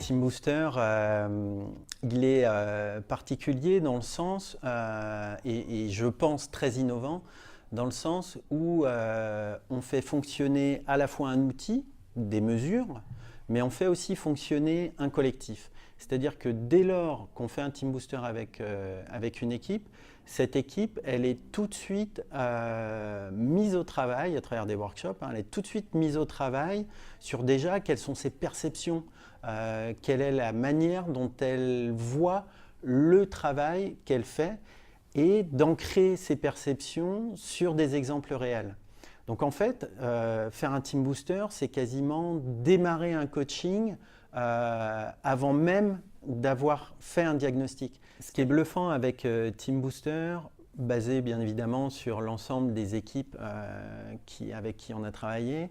Team Booster, il est particulier dans le sens, et je pense très innovant, dans le sens où on fait fonctionner à la fois un outil, des mesures, mais on fait aussi fonctionner un collectif. C'est-à-dire que dès lors qu'on fait un Team Booster avec une équipe, cette équipe, elle est tout de suite mise au travail à travers des workshops, elle est tout de suite mise au travail sur déjà quelles sont ses perceptions, quelle est la manière dont elle voit le travail qu'elle fait et d'ancrer ses perceptions sur des exemples réels. Donc en fait, faire un Team Booster, c'est quasiment démarrer un coaching avant même d'avoir fait un diagnostic. Ce qui est bluffant avec Team Booster, basé bien évidemment sur l'ensemble des équipes avec qui on a travaillé,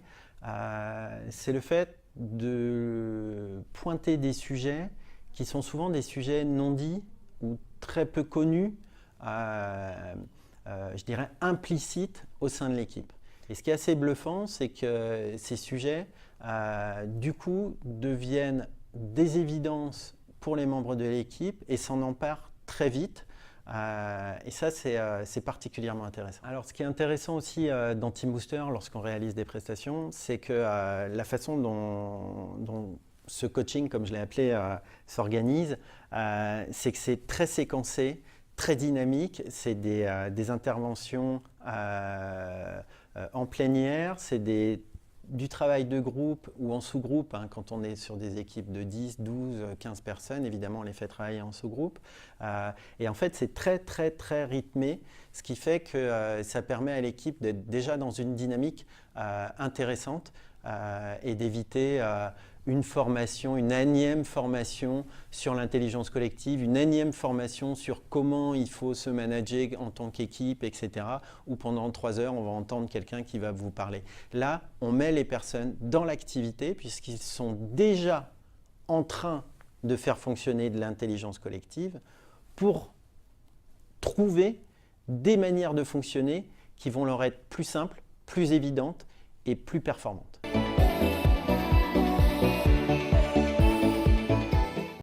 c'est le fait de pointer des sujets qui sont souvent des sujets non dits ou très peu connus, je dirais implicites au sein de l'équipe. Et ce qui est assez bluffant, c'est que ces sujets, du coup, deviennent des évidences pour les membres de l'équipe et s'en emparent très vite. Et ça, c'est particulièrement intéressant. Alors, ce qui est intéressant aussi dans Team Booster, lorsqu'on réalise des prestations, c'est que la façon dont ce coaching, comme je l'ai appelé, s'organise, c'est que c'est très séquencé, très dynamique. C'est des interventions en plénière, c'est du travail de groupe ou en sous-groupe, quand on est sur des équipes de 10, 12, 15 personnes, évidemment on les fait travailler en sous-groupe. Et en fait c'est très très très rythmé, ce qui fait que ça permet à l'équipe d'être déjà dans une dynamique intéressante et d'éviter une formation, une énième formation sur l'intelligence collective, une énième formation sur comment il faut se manager en tant qu'équipe, etc. Où pendant 3 heures, on va entendre quelqu'un qui va vous parler. Là, on met les personnes dans l'activité puisqu'ils sont déjà en train de faire fonctionner de l'intelligence collective pour trouver des manières de fonctionner qui vont leur être plus simples, plus évidentes et plus performantes.